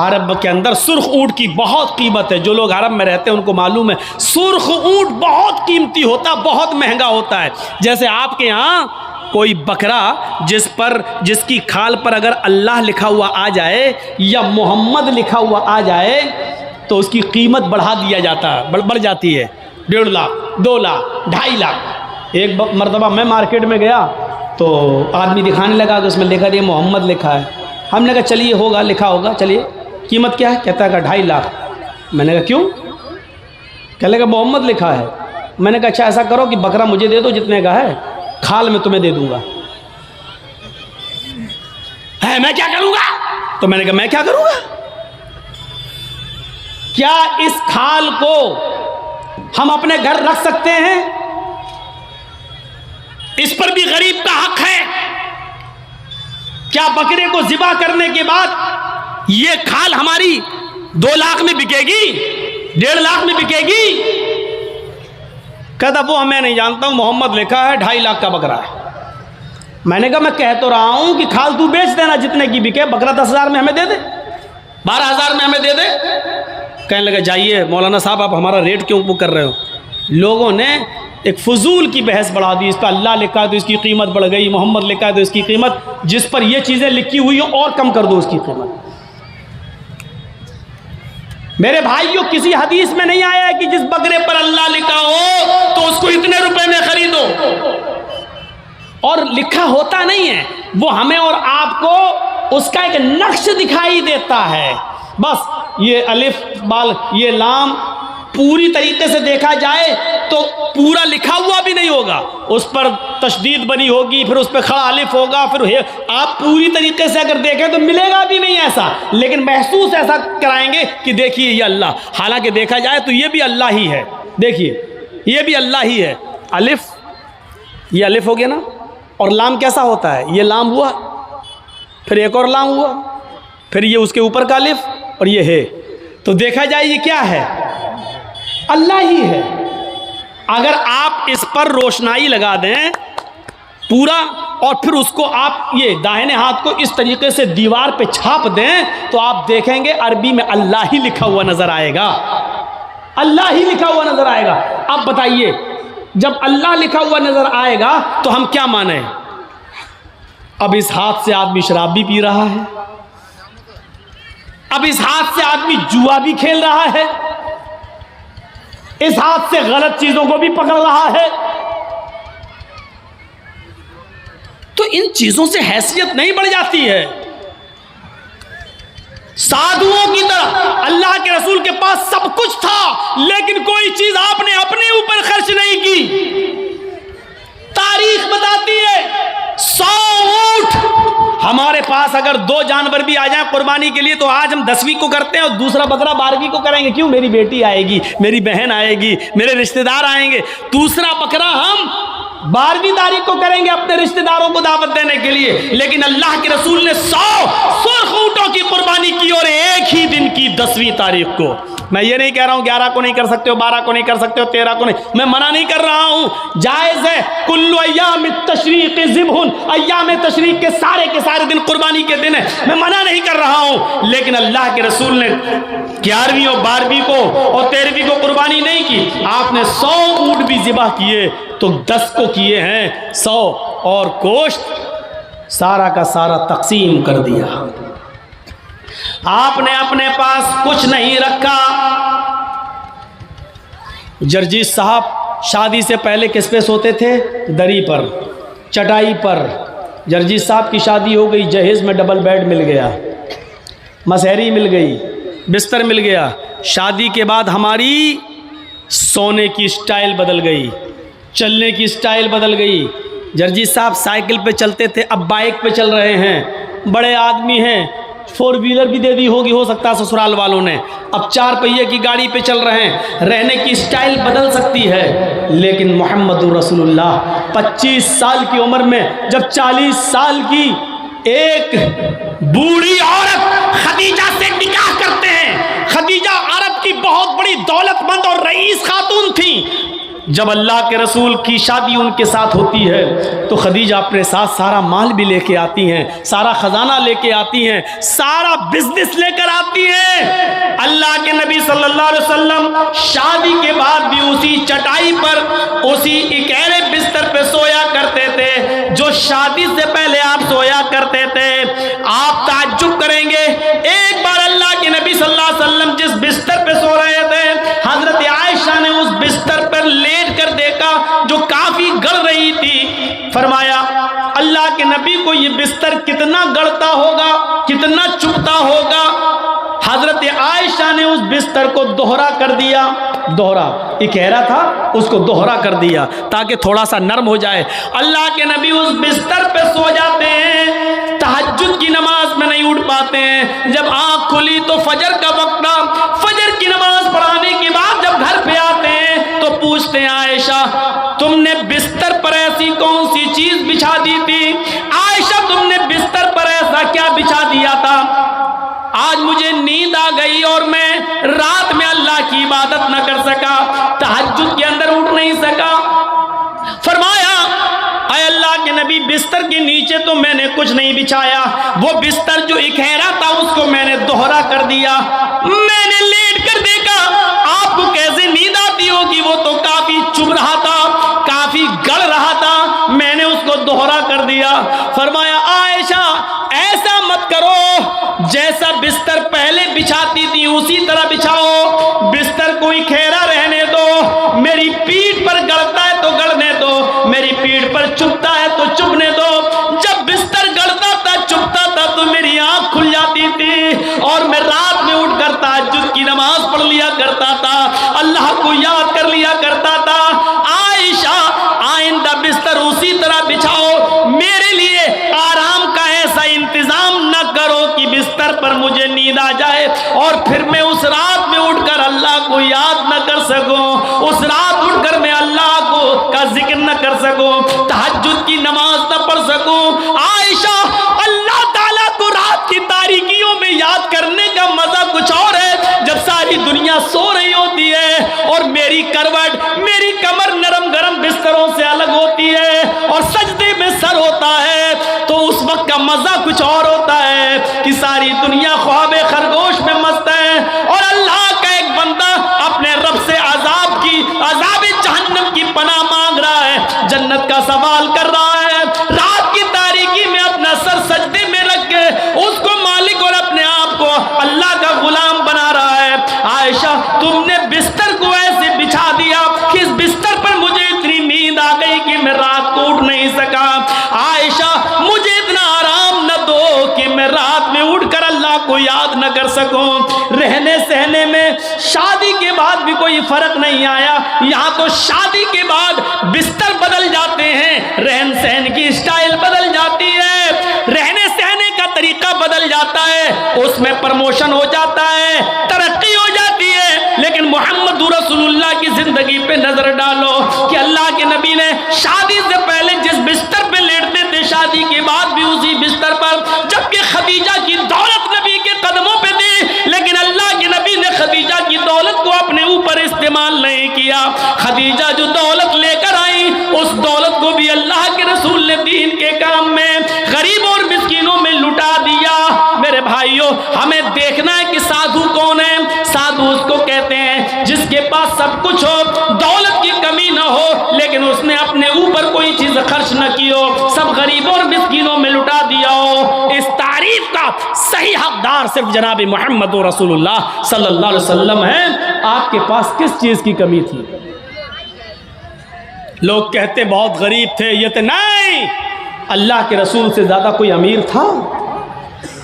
अरब के अंदर सुर्ख ऊँट की बहुत कीमत है। जो लोग अरब में रहते हैं उनको मालूम है, सुर्ख ऊँट बहुत कीमती होता, बहुत महंगा होता है। जैसे आपके यहाँ कोई बकरा जिसकी खाल पर अगर अल्लाह लिखा हुआ आ जाए या मोहम्मद लिखा हुआ आ जाए तो उसकी कीमत बढ़ा दिया जाता है, बढ़ जाती है। 1.5 लाख, 2 लाख, 2.5 लाख। एक मरतबा मैं मार्केट में गया तो आदमी दिखाने लगा कि उसमें लिखा दिया मोहम्मद लिखा है। हमने कहा चलिए होगा, लिखा होगा, चलिए कीमत क्या है? कहता है 2.5 लाख। मैंने कहा क्यों? कह लगा मोहम्मद लिखा है। मैंने कहा अच्छा ऐसा करो कि बकरा मुझे दे दो जितने का है, खाल में तुम्हें दे दूंगा। है मैं क्या करूंगा? तो मैंने कहा मैं क्या करूंगा? क्या इस खाल को हम अपने घर रख सकते हैं? इस पर भी गरीब का हक है। क्या बकरे को ज़िबा करने के बाद ये खाल हमारी 2 लाख में बिकेगी, 1.5 लाख में बिकेगी? कहता वो मैं नहीं जानता हूं, मोहम्मद लिखा है, 2.5 लाख का बकरा है। मैंने कहा मैं कह तो रहा हूं कि खाल तू बेच देना जितने की बिके, बकरा 10,000 में हमें दे दे, 12,000 में हमें दे दे। कहने लगा जाइए मौलाना साहब आप हमारा रेट क्यों वो कर रहे हो? लोगों ने एक फजूल की बहस बढ़ा दी। इस पर अल्लाह लिखा है तो इसकी कीमत बढ़ गई, मोहम्मद लिखा है तो इसकी कीमत, जिस पर ये चीज़ें लिखी हुई हो और कम कर दो उसकी कीमत। मेरे भाइयों किसी हदीस में नहीं आया है कि जिस बकरे पर अल्लाह लिखा हो तो उसको इतने रुपए में खरीदो। और लिखा होता नहीं है, वो हमें और आपको उसका एक नक्श दिखाई देता है। बस ये अलिफ बाल ये लाम पूरी तरीके से देखा जाए तो पूरा लिखा हुआ भी नहीं होगा, उस पर तशदीद बनी होगी, फिर उस पर खड़ा अलिफ होगा, फिर आप पूरी तरीके से अगर देखें तो मिलेगा भी नहीं ऐसा, लेकिन महसूस ऐसा कराएंगे कि देखिए ये अल्लाह। हालांकि देखा जाए तो ये भी अल्लाह ही है। देखिए ये भी अल्लाह ही है। अलिफ, ये अलिफ हो गया ना, और लाम कैसा होता है? ये लाम हुआ, फिर एक और लाम हुआ, फिर ये उसके ऊपर का अलिफ और ये है। तो देखा जाए ये क्या है? अल्लाह ही है। अगर आप इस पर रोशनाई लगा दें पूरा और फिर उसको आप ये दाहिने हाथ को इस तरीके से दीवार पे छाप दें तो आप देखेंगे अरबी में अल्लाह ही लिखा हुआ नजर आएगा, अल्लाह ही लिखा हुआ नजर आएगा। अब बताइए जब अल्लाह लिखा हुआ नजर आएगा तो हम क्या माने? अब इस हाथ से आदमी शराब भी पी रहा है, अब इस हाथ से आदमी जुआ भी खेल रहा है, इस हाथ से गलत चीजों को भी पकड़ रहा है। तो इन चीजों से हैसियत नहीं बढ़ जाती है? साधुओं की तरह अल्लाह के रसूल के पास सब कुछ था लेकिन कोई चीज आपने अपने ऊपर खर्च नहीं की। तारीख बताती है 100 ऊंट हमारे पास अगर 2 जानवर भी आ जाए कुर्बानी के लिए तो आज हम 10वीं को करते हैं और दूसरा बकरा 12वीं को करेंगे। क्यों? मेरी बेटी आएगी, मेरी बहन आएगी, मेरे रिश्तेदार आएंगे। दूसरा बकरा हम 12वीं तारीख को करेंगे अपने रिश्तेदारों को दावत देने के लिए। लेकिन अल्लाह के रसूल ने 100 सुर्ख ऊंटों की कुर्बानी की और एक ही दिन की 10वीं तारीख को। मैं ये नहीं कह रहा हूं 11 को नहीं कर सकते हो, 12 को नहीं कर सकते हो, 13 को नहीं, मैं मना नहीं कर रहा हूं, जायज है। कुल्लु अय्याम तशरीक ज़िब्हुन, अय्याम तशरीक के सारे दिन कुर्बानी के दिन है, मैं मना नहीं कर रहा हूं। लेकिन अल्लाह के रसूल ने 11वीं और 12वीं को और 13वीं को कुर्बानी नहीं की। आपने 100 ऊंट भी ज़िबा किए तो 10 को किए हैं 100 और गोश्त सारा का सारा तकसीम कर दिया। आपने अपने पास कुछ नहीं रखा। जर्जीत साहब शादी से पहले किस पे सोते थे? दरी पर, चटाई पर। जर्जीत साहब की शादी हो गई, जहेज में डबल बेड मिल गया, मसहरी मिल गई, बिस्तर मिल गया। शादी के बाद हमारी सोने की स्टाइल बदल गई, चलने की स्टाइल बदल गई। जर्जीत साहब साइकिल पे चलते थे, अब बाइक पे चल रहे हैं। बड़े आदमी हैं, 4 व्हीलर भी दे दी होगी हो सकता है ससुराल वालों ने, अब 4 पहिए की गाड़ी पे चल रहे हैं। रहने की स्टाइल बदल सकती है लेकिन मोहम्मदुर रसूलुल्लाह 25 साल की उम्र में जब 40 साल की एक बूढ़ी औरत खदीजा से निकाह करते हैं। खदीजा अरब की बहुत बड़ी दौलतमंद और रईस खातून थी। जब अल्लाह के रसूल की शादी उनके साथ होती है तो खदीजा अपने साथ सारा माल भी लेके आती हैं, सारा ख़जाना लेके आती हैं, सारा बिजनेस लेकर आती हैं। अल्लाह के नबी सल्लल्लाहु अलैहि वसल्लम शादी के बाद भी उसी चटाई पर, उसी इकहरे बिस्तर पे सोया करते थे जो शादी से पहले आप सोया करते थे। आप ताज्जुब करेंगे, एक बार अल्लाह के नबी सल्लल्लाहु अलैहि वसल्लम जिस बिस्तर पे सो रहे थे, हजरत आयशा ने उस बिस्तर पर लेट कर देखा जो काफी गड़ रही थी। फरमाया अल्लाह के नबी को ये बिस्तर कितना गड़ता होगा, कितना चुभता होगा। हजरत आयशा ने उस बिस्तर को दोहरा कर दिया, दोहरा इकहरा था उसको दोहरा कर दिया ताकि थोड़ा सा नरम हो जाए। अल्लाह के नबी उस बिस्तर पे सो जाते हैं, तहज्जुद की नमाज में नहीं उठ पाते हैं। जब आंख खुली तो फजर का वक्त था, फजर की नमाज पढ़ाने के बाद जब घर पे आते हैं तो पूछते हैं आयशा तुमने बिस्तर पर ऐसी कौन सी चीज बिछा दी थी? आयशा तुमने बिस्तर पर ऐसा क्या बिछा दिया था? आज मुझे नींद आ गई और मैं रात में अल्लाह की इबादत न कर सका, तहज्जुद के अंदर उठ नहीं सका। फरमाया अय अल्लाह के नबी बिस्तर के नीचे तो मैंने कुछ नहीं बिछाया, वो बिस्तर जो इकहरा था उसको मैंने दोहरा कर दिया। मैंने लेट कर देखा, आपको कैसे नींद आती होगी, वो तो काफी चुभ रहा था, काफी गड़ रहा था, मैंने उसको दोहरा कर दिया। फरमाया आयशा ऐसा मत करो, जैसा बिस्तर पहले बिछाती थी उसी तरह बिछाओ, बिस्तर को इकहरा रहने दो, मेरी पीठ पर गड़ता है तो गड़ने दो, मेरी पीठ पर चुभता है तो चुभने दो। जब बिस्तर गड़ता था चुभता था तो मेरी आंख खुल जाती थी और मैं रात में उठकर तहज्जुद की नमाज पढ़ लिया करता था, अल्लाह को याद कर लिया करता था। आयशा आइंदा बिस्तर उसी तरह बिछाओ, मेरे लिए आराम का ऐसा इंतजाम न करो कि बिस्तर पर मुझे नींद आ जाए और फिर मैं उस रात में उठकर अल्लाह को याद न कर सकूं, उस रात उठकर मैं अल्लाह को का जिक्र न कर सकूं, तहज्जुद की नमाज न पढ़ सकूं। आयशा अल्लाह ताला को रात की तारीकियों में याद करने का मजा कुछ और है, जब सारी दुनिया सो रही होती है और मेरी करवट, मेरी कमर नरम गरम बिस्तरों से अलग होती है और सजदे में सर होता है, तो उस वक्त का मजा कुछ और होता है कि सारी दुनिया ख्वाब खरगोश में मस्त है और अल्लाह का एक बंदा अपने रब से अजाब जहन्नम की पनाह मांग रहा है, जन्नत का सवाल कर रहा है, रात की तारीकी में अपना सर सजदे में रख के उसको मालिक और अपने आप को अल्लाह का गुलाम बना रहा है। आयशा तुमने बिस्तर को ऐसे बिछा दिया कि इस बिस्तर पर मुझे इतनी नींद आ गई कि मैं रात को उठ नहीं सका। आयशा मुझे इतना आराम न दो कि मैं रात में उठकर अल्लाह को याद न कर सकूं। रहने सहने में शादी के बाद भी कोई फर्क नहीं आया, यहाँ तो शादी के बाद बिस्तर बदल जाते हैं, रहन सहन की स्टाइल बदल जाती है, रहने सहने का तरीका बदल जाता है, उसमें प्रमोशन हो जाता है, तरक्की हो जाती है। लेकिन मोहम्मद रसूलुल्लाह की जिंदगी पे नजर डालो कि अल्लाह के नबी ने शादी से पहले जिस बिस्तर पे लेटते थे शादी के बाद भी उसी बिस्तर पर, जबकि खदीजा की दौलत नबी के कदमों पे थी, लेकिन अल्लाह के नबी ने खदीजा की दौलत को अपने ऊपर इस्तेमाल नहीं किया। खदीजा जो दौलत लेकर आई उस दौलत को भी अल्लाह के रसूल ने दीन के काम में, गरीब और मिस्कीनों में लुटा दिया। मेरे भाइयों हमें देखना है कि साधु कौन है। साधु उसको कहते हैं जिसके पास सब कुछ हो, दौलत की कमी ना हो, लेकिन उसने अपने ऊपर कोई चीज खर्च न की हो, सब गरीबों और मिस्कीनों में लुटा दिया हो। इस तारीफ का सही हकदार सिर्फ जनाब मोहम्मद रसूलुल्लाह सल्लल्लाहु अलैहि वसल्लम है। आपके पास किस चीज की कमी थी? लोग कहते बहुत गरीब थे, ये तो नहीं, अल्लाह के रसूल से ज्यादा कोई अमीर था?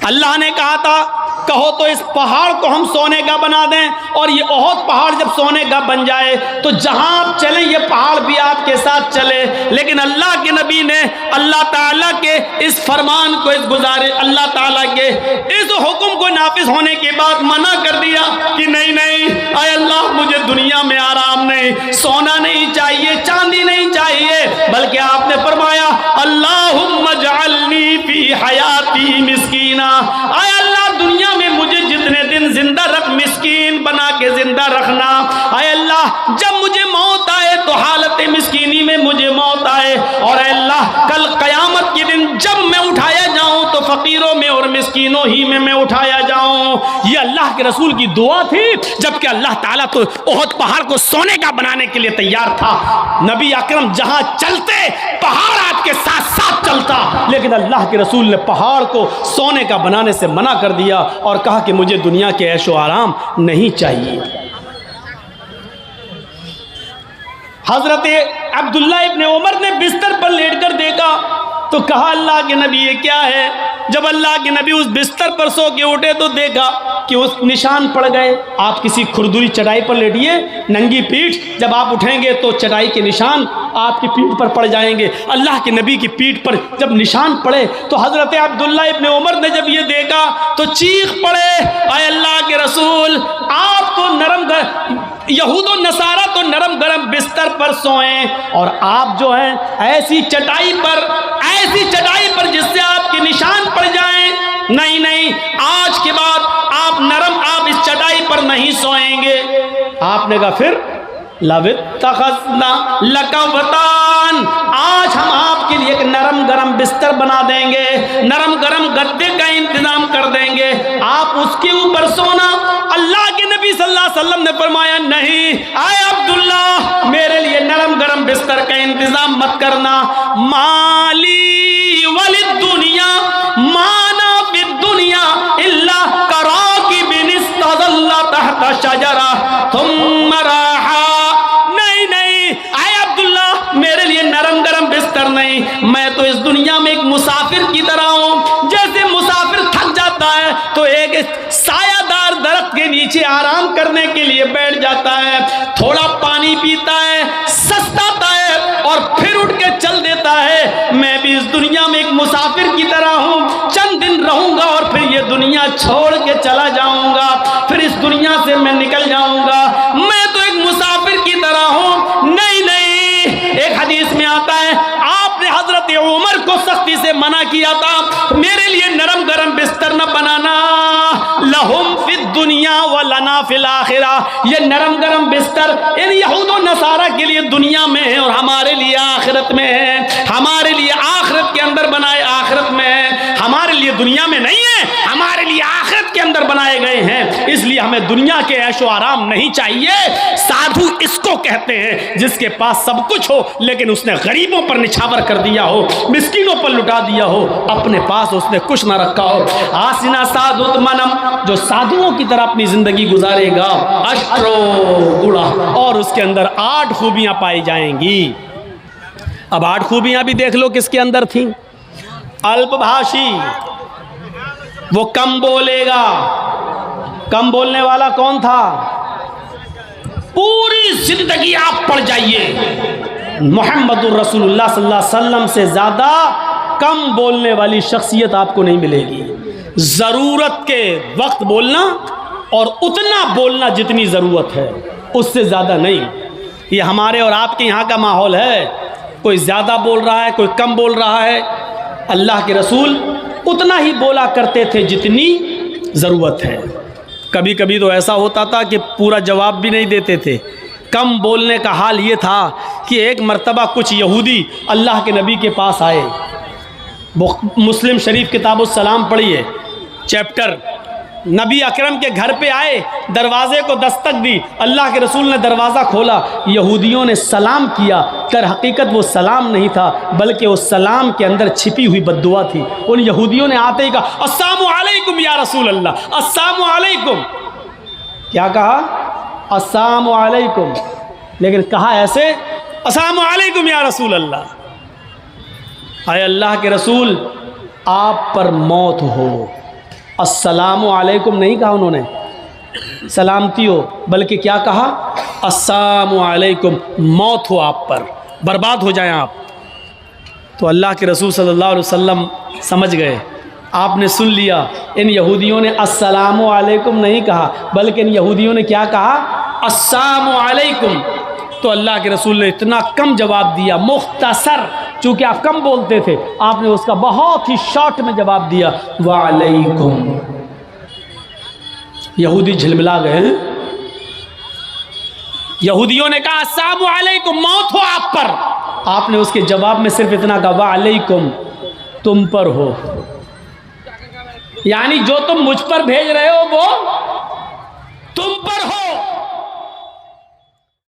अल्लाह ने कहा था कहो तो इस पहाड़ को हम सोने का बना दें, और ये ओहद पहाड़ जब सोने का बन जाए तो जहां आप चले ये पहाड़ भी आपके साथ चले। लेकिन अल्लाह के नबी ने अल्लाह ताला के इस फरमान को, इस गुजारिश, अल्लाह ताला के इस हुक्म को नाफिज होने के बाद मना कर दिया कि नहीं नहीं, आय अल्लाह मुझे दुनिया में आराम नहीं, सोना नहीं चाहिए, चांदी नहीं चाहिए, बल्कि आपने फरमाया अल्लाहुम्मा जअलनी फी हयाती मिस्कीना, आय अल्लाह दुनिया में मुझे जितने दिन जिंदा रख, मिस्कीन बना के जिंदा रखना। आए अल्लाह जब मुझे मौत आए तो हालत मिस्कीनी में मुझे मौत आए, और अल्लाह कल क़यामत के दिन जब मैं उठाया जाऊं तो फ़कीरों में और मिस्कीनों ही में मैं उठाया जाऊं। ये अल्लाह के रसूल की दुआ थी, जबकि अल्लाह ताला तो ओहद पहाड़ को सोने का बनाने के लिए तैयार था। नबी अकरम जहां चलते पहाड़ आपके साथ साथ चलता, लेकिन अल्लाह के रसूल ने पहाड़ को सोने का बनाने से मना कर दिया और कहा कि मुझे दुनिया के ऐशो आराम नहीं चाहिए। हजरत अब्दुल्ला इब्ने उमर ने बिस्तर पर लेटकर देखा तो कहा अल्लाह के नबी ये क्या है। जब अल्लाह के नबी उस बिस्तर पर सो के उठे तो देखा कि उस निशान पड़ गए। आप किसी खुरदुरी चटाई पर लेटिए, नंगी पीठ, जब आप उठेंगे तो चटाई के निशान आपकी पीठ पर पड़ जाएंगे। अल्लाह के नबी की पीठ पर जब निशान पड़े तो हजरत अब्दुल्ला इब्ने उमर ने जब ये देखा तो चीख पड़े, आए अल्लाह के रसूल आप तो यहूद और नसारा तो नरम गरम बिस्तर पर सोएं, और आप जो हैं ऐसी चटाई पर जिससे आपके निशान पड़ जाएं। नहीं नहीं, आज के बाद आप इस चटाई पर नहीं सोएंगे। आपने कहा फिर लवित्तखज़ना लकवतान, आज हम आपके लिए एक नरम गरम बिस्तर बना देंगे, नरम गरम गद्दे का इंतजाम कर देंगे, आप उसके ऊपर सोना। अल्लाह के नबी सल्लल्लाहु अलैहि वसल्लम ने फरमाया नहीं, आए अब्दुल्ला मेरे लिए नरम गरम बिस्तर का इंतजाम मत करना। माली वलिद दुनिया माना फिद दुनिया इल्ला कराकी बिन इस्तज़ल्ला तहता शजरा थुम्मा राहा। मेरे लिए नरम गरम बिस्तर नहीं, मैं तो इस दुनिया में एक मुसाफिर की तरह हूं। जैसे मुसाफिर थक जाता है तो एक सायादार दरख्त के नीचे आराम करने के लिए बैठ जाता है, थोड़ा पानी पीता है, सस्ताता है और फिर उठ के चल देता है। मैं भी इस दुनिया में एक मुसाफिर की तरह हूं, चंद दिन रहूंगा और फिर ये दुनिया छोड़ के चला जाऊंगा, फिर इस दुनिया से मैं निकल जाऊंगा। मैं तो एक मुसाफिर की तरह हूं। नहीं नहीं, एक हदीस में आता है आपने हजरत उमर को सख्ती से मना किया था, मेरे लिए नरम गरम बिस्तर न बनाना। लहुम फिद दुनिया व लना फिल आखिरा, ये नरम गरम बिस्तर इन यहूद और नसारा के लिए दुनिया में है और हमारे लिए आखिरत में है। हमारे लिए आखिरत के अंदर बनाए आखिरत में है, हमारे लिए दुनिया में नहीं है, हमारे लिए आखिरत के अंदर बनाए गए हैं। इसलिए हमें दुनिया के ऐशो आराम नहीं चाहिए। साधु इसको कहते हैं जिसके पास सब कुछ हो लेकिन उसने गरीबों पर निछावर कर दिया हो, मिस्कीनों पर लुटा दिया हो, अपने पास उसने कुछ ना रखा हो। आसिना साधुत मनम, जो साधुओं की तरह अपनी जिंदगी गुजारेगा, अष्टो गुड़ा, और उसके अंदर 8 खूबियां पाई जाएंगी। अब 8 खूबियां भी देख लो किसके अंदर थी। अल्पभाषी, वो कम बोलेगा। कम बोलने वाला कौन था? पूरी जिंदगी आप पढ़ जाइए, मुहम्मदुर रसूलुल्लाह सल्लल्लाहु अलैहि वसल्लम से ज़्यादा कम बोलने वाली शख्सियत आपको नहीं मिलेगी। ज़रूरत के वक्त बोलना और उतना बोलना जितनी ज़रूरत है, उससे ज़्यादा नहीं। ये हमारे और आपके यहाँ का माहौल है, कोई ज़्यादा बोल रहा है, कोई कम बोल रहा है। अल्लाह के रसूल उतना ही बोला करते थे जितनी ज़रूरत है। कभी कभी तो ऐसा होता था कि पूरा जवाब भी नहीं देते थे। कम बोलने का हाल ये था कि एक मर्तबा कुछ यहूदी अल्लाह के नबी के पास आए। मुस्लिम शरीफ किताबुस सलाम पढ़िए, चैप्टर। नबी अकरम के घर पे आए, दरवाजे को दस्तक दी, अल्लाह के रसूल ने दरवाज़ा खोला, यहूदियों ने सलाम किया। कर हकीकत वो सलाम नहीं था, बल्कि उस सलाम के अंदर छिपी हुई बद्दुआ थी। उन यहूदियों ने आते ही कहा अस्सलामु अलैकुम या रसूल अल्लाह, अस्सलामु अलैकुम। क्या कहा? अस्सलामु अलैकुम, लेकिन कहा ऐसे, अस्सलामु अलैकुम या रसूल अल्लाह। आए अल्लाह के रसूल, आप पर मौत हो। अस्सलामु अलैकुम नहीं कहा उन्होंने, सलामती हो, बल्कि क्या कहा? अस्सलामु अलैकुम, मौत हो आप पर, बर्बाद हो जाएं आप। तो अल्लाह के रसूल सल्लल्लाहु अलैहि वसल्लम समझ गए, आपने सुन लिया। इन यहूदियों ने अस्सलामु अलैकुम नहीं कहा, बल्कि इन यहूदियों ने क्या कहा? अस्सलामु अलैकुम। तो अल्लाह के रसूल ने इतना कम जवाब दिया, मुख्तसर, चूँकि आप कम बोलते थे, आपने उसका बहुत ही शॉर्ट में जवाब दिया, वालेकुम। यहूदी झिलमिला गए हैं। यहूदियों ने कहा अस्सलामु अलैकुम, मौत हो आप पर। आपने उसके जवाब में सिर्फ इतना कहा वा अलैकुम, तुम पर हो, यानी जो तुम मुझ पर भेज रहे हो वो